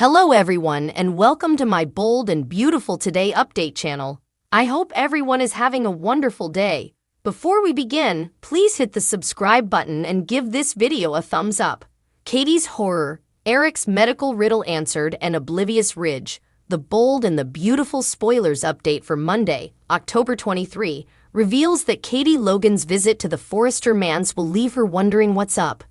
Hello everyone and welcome to my Bold and Beautiful Today update channel. I hope everyone is having a wonderful day. Before we begin, please hit the subscribe button and give this video a thumbs up. Katie's horror, Eric's medical riddle answered, and Oblivion's Ridge. The Bold and the Beautiful spoilers update for Monday, October 23, reveals that Katie Logan's visit to the Forrester manse will leave her wondering what's up.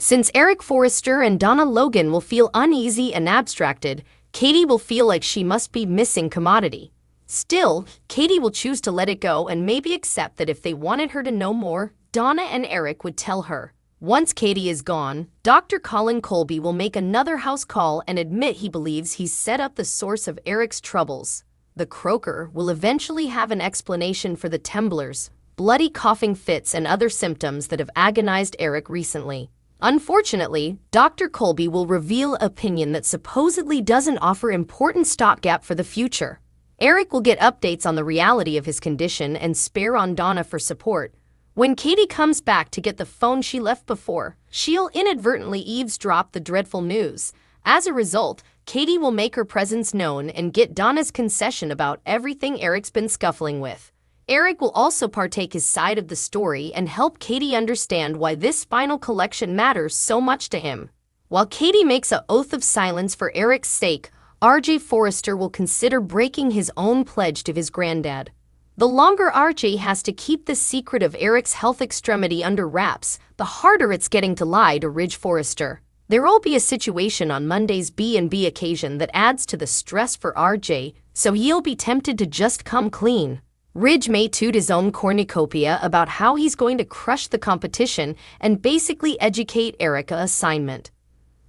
Since Eric Forrester and Donna Logan will feel uneasy and abstracted, Katie will feel like she must be missing commodity. Still, Katie will choose to let it go and maybe accept that if they wanted her to know more, Donna and Eric would tell her. Once Katie is gone, Dr. Colin Colby will make another house call and admit he believes he's set up the source of Eric's troubles. The croaker will eventually have an explanation for the temblors, bloody coughing fits and other symptoms that have agonized Eric recently. Unfortunately, Dr. Colby will reveal an opinion that supposedly doesn't offer important stopgap for the future. Eric will get updates on the reality of his condition and spare on Donna for support. When Katie comes back to get the phone she left before, she'll inadvertently eavesdrop the dreadful news. As a result, Katie will make her presence known and get Donna's concession about everything Eric's been scuffling with. Eric will also partake his side of the story and help Katie understand why this final collection matters so much to him. While Katie makes an oath of silence for Eric's sake, RJ Forrester will consider breaking his own pledge to his granddad. The longer RJ has to keep the secret of Eric's health extremity under wraps, the harder it's getting to lie to Ridge Forrester. There will be a situation on Monday's B&B occasion that adds to the stress for RJ, so he'll be tempted to just come clean. Ridge may toot his own cornucopia about how he's going to crush the competition and basically educate Eric assignment.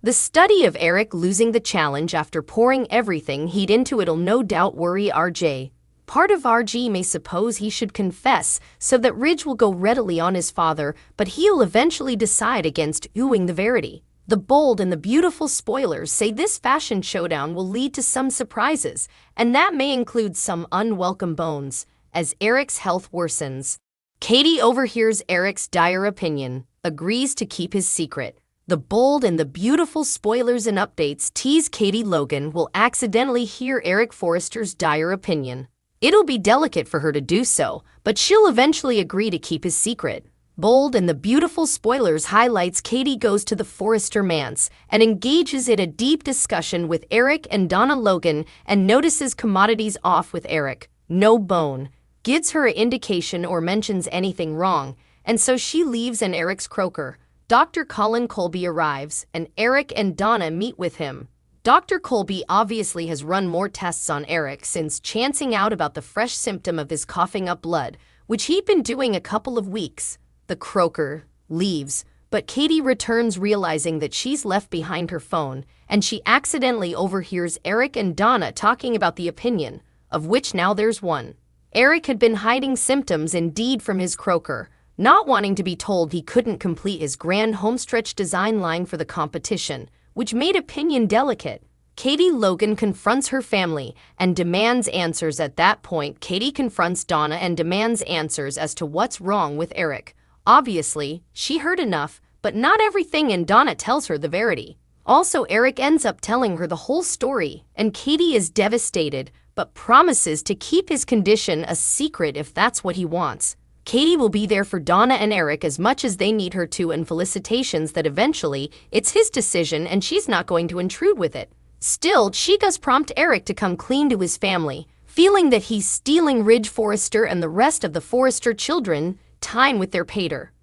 The study of Eric losing the challenge after pouring everything he'd into it'll no doubt worry RJ. Part of RJ may suppose he should confess so that Ridge will go readily on his father, but he'll eventually decide against oohing the verity. The Bold and the Beautiful spoilers say this fashion showdown will lead to some surprises, and that may include some unwelcome bones. As Eric's health worsens, Katie overhears Eric's dire opinion, agrees to keep his secret. The Bold and the Beautiful spoilers and updates tease Katie Logan will accidentally hear Eric Forrester's dire opinion. It'll be delicate for her to do so, but she'll eventually agree to keep his secret. Bold and the Beautiful spoilers highlights Katie goes to the Forrester manse and engages in a deep discussion with Eric and Donna Logan and notices commodities off with Eric. No bone. Gives her an indication or mentions anything wrong, and so she leaves and Eric's croaker. Dr. Colin Colby arrives, and Eric and Donna meet with him. Dr. Colby obviously has run more tests on Eric since chancing out about the fresh symptom of his coughing up blood, which he'd been doing a couple of weeks. The croaker leaves, but Katie returns realizing that she's left behind her phone, and she accidentally overhears Eric and Donna talking about the opinion, of which now there's one. Eric had been hiding symptoms indeed from his croaker, not wanting to be told he couldn't complete his grand homestretch design line for the competition, which made opinion delicate. Katie Logan confronts her family and demands answers. At that point, Katie confronts Donna and demands answers as to what's wrong with Eric. Obviously, she heard enough, but not everything, and Donna tells her the verity. Also, Eric ends up telling her the whole story, and Katie is devastated, but promises to keep his condition a secret if that's what he wants. Katie will be there for Donna and Eric as much as they need her to, and felicitations that eventually it's his decision and she's not going to intrude with it. Still, she does prompt Eric to come clean to his family, feeling that he's stealing Ridge Forrester and the rest of the Forrester children time with their pater.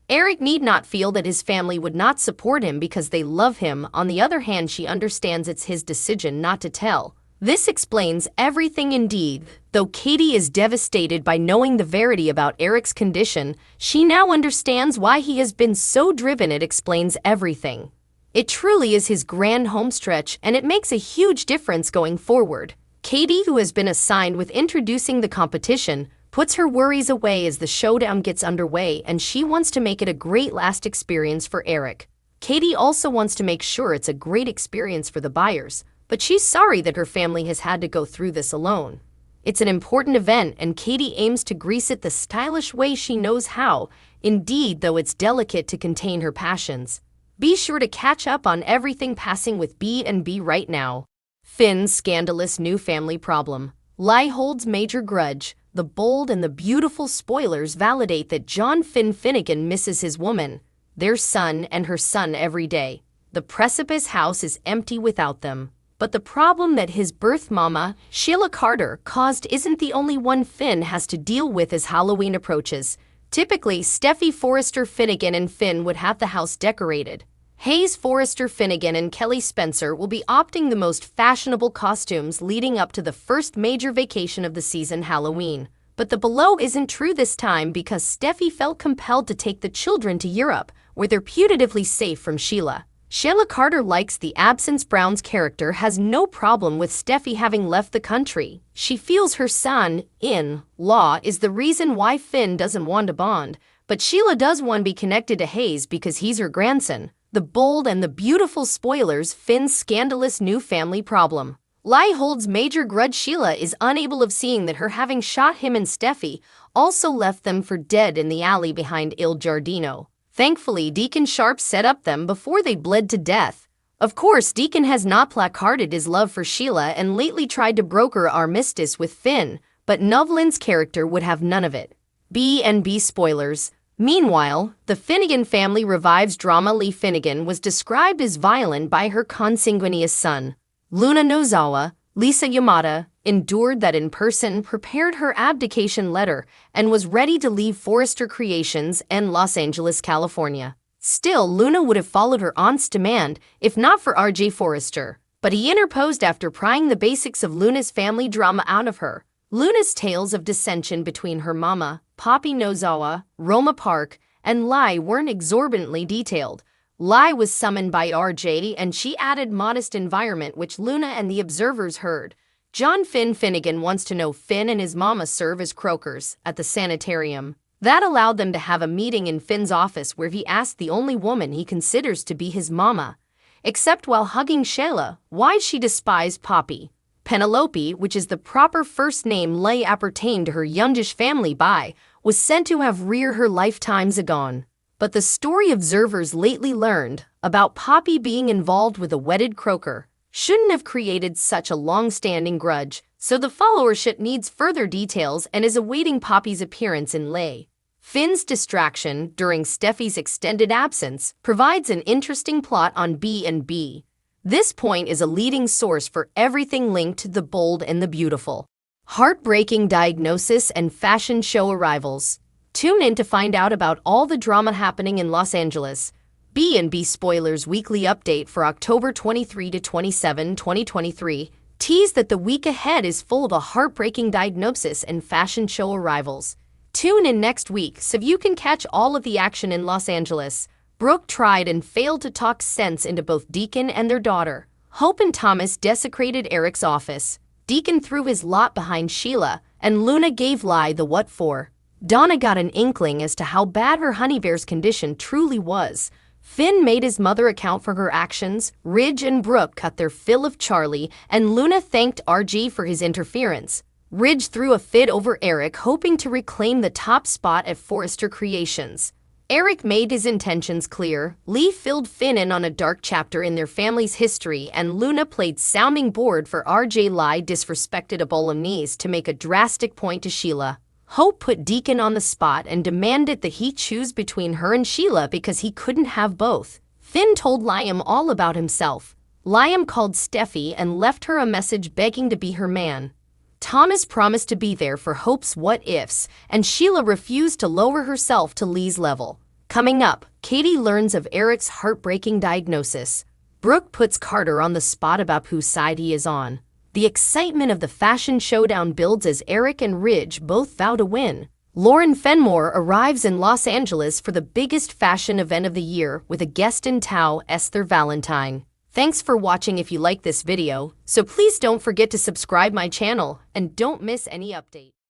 Eric need not feel that his family would not support him because they love him. On the other hand, she understands it's his decision not to tell. This explains everything indeed. Though Katie is devastated by knowing the verity about Eric's condition, she now understands why he has been so driven. It explains everything. It truly is his grand homestretch, and it makes a huge difference going forward. Katie, who has been assigned with introducing the competition, puts her worries away as the showdown gets underway, and she wants to make it a great last experience for Eric. Katie also wants to make sure it's a great experience for the buyers, but she's sorry that her family has had to go through this alone. It's an important event, and Katie aims to grease it the stylish way she knows how, indeed, though it's delicate to contain her passions. Be sure to catch up on everything passing with B&B right now. Finn's scandalous new family problem. Lie holds major grudge. The bold and the beautiful spoilers validate that John Finn Finnegan misses his woman, their son and her son every day. The precipice house is empty without them. But the problem that his birth mama, Sheila Carter, caused isn't the only one Finn has to deal with as Halloween approaches. Typically, Steffi Forrester Finnegan and Finn would have the house decorated. Hayes Forrester Finnegan and Kelly Spencer will be opting the most fashionable costumes leading up to the first major vacation of the season, Halloween. But the below isn't true this time because Steffi felt compelled to take the children to Europe, where they're putatively safe from Sheila. Sheila Carter likes the absence. Brown's character has no problem with Steffi having left the country. She feels her son-in-law is the reason why Finn doesn't want to bond, but Sheila does want to be connected to Hayes because he's her grandson. The bold and the beautiful spoilers. Finn's scandalous new family problem. Lie holds major grudge. Sheila is unable of seeing that her having shot him and Steffi also left them for dead in the alley behind Il Giardino. Thankfully, Deacon Sharp set up them before they bled to death. Of course, Deacon has not placarded his love for Sheila and lately tried to broker armistice with Finn, but Novlin's character would have none of it. B&B spoilers. Meanwhile, the Finnegan family revives drama. Lee Finnegan was described as violent by her consanguineous son. Luna Nozawa, Lisa Yamada, endured that in person, prepared her abdication letter, and was ready to leave Forrester Creations and Los Angeles, California. Still, Luna would have followed her aunt's demand, if not for R.J. Forrester. But he interposed after prying the basics of Luna's family drama out of her. Luna's tales of dissension between her mama, Poppy Nozawa, Roma Park, and Lie weren't exorbitantly detailed. Lie was summoned by R.J. and she added modest environment which Luna and the observers heard. John Finn Finnegan wants to know Finn and his mama serve as croakers at the sanitarium. That allowed them to have a meeting in Finn's office where he asked the only woman he considers to be his mama, except while hugging Sheila, why she despised Poppy. Penelope, which is the proper first name Lie appertained to her youngish family by, was sent to have reared her lifetimes agone. But the story observers lately learned about Poppy being involved with a wedded croaker shouldn't have created such a long-standing grudge, so the followership needs further details and is awaiting Poppy's appearance in Lay. Finn's distraction during Steffi's extended absence provides an interesting plot on B&B. This point is a leading source for everything linked to the bold and the beautiful. Heartbreaking diagnosis and fashion show arrivals. Tune in to find out about all the drama happening in Los Angeles. B&B Spoilers Weekly Update for October 23 to 27, 2023 tease that the week ahead is full of a heartbreaking diagnosis and fashion show arrivals. Tune in next week so you can catch all of the action in Los Angeles. Brooke tried and failed to talk sense into both Deacon and their daughter. Hope and Thomas desecrated Eric's office. Deacon threw his lot behind Sheila, and Luna gave Lie the what for. Donna got an inkling as to how bad her honey bear's condition truly was. Finn made his mother account for her actions, Ridge and Brooke cut their fill of Charlie, and Luna thanked RG for his interference. Ridge threw a fit over Eric, hoping to reclaim the top spot at Forrester Creations. Eric made his intentions clear. Lee filled Finn in on a dark chapter in their family's history, and Luna played sounding board for RJ. Lie disrespected a Bolognese to make a drastic point to Sheila. Hope put Deacon on the spot and demanded that he choose between her and Sheila because he couldn't have both. Finn told Liam all about himself. Liam called Steffi and left her a message begging to be her man. Thomas promised to be there for Hope's what-ifs, and Sheila refused to lower herself to Lee's level. Coming up, Katie learns of Eric's heartbreaking diagnosis. Brooke puts Carter on the spot about whose side he is on. The excitement of the fashion showdown builds as Eric and Ridge both vow to win. Lauren Fenmore arrives in Los Angeles for the biggest fashion event of the year with a guest in tow, Esther Valentine. Thanks for watching. If you like this video, so please don't forget to subscribe my channel and don't miss any update.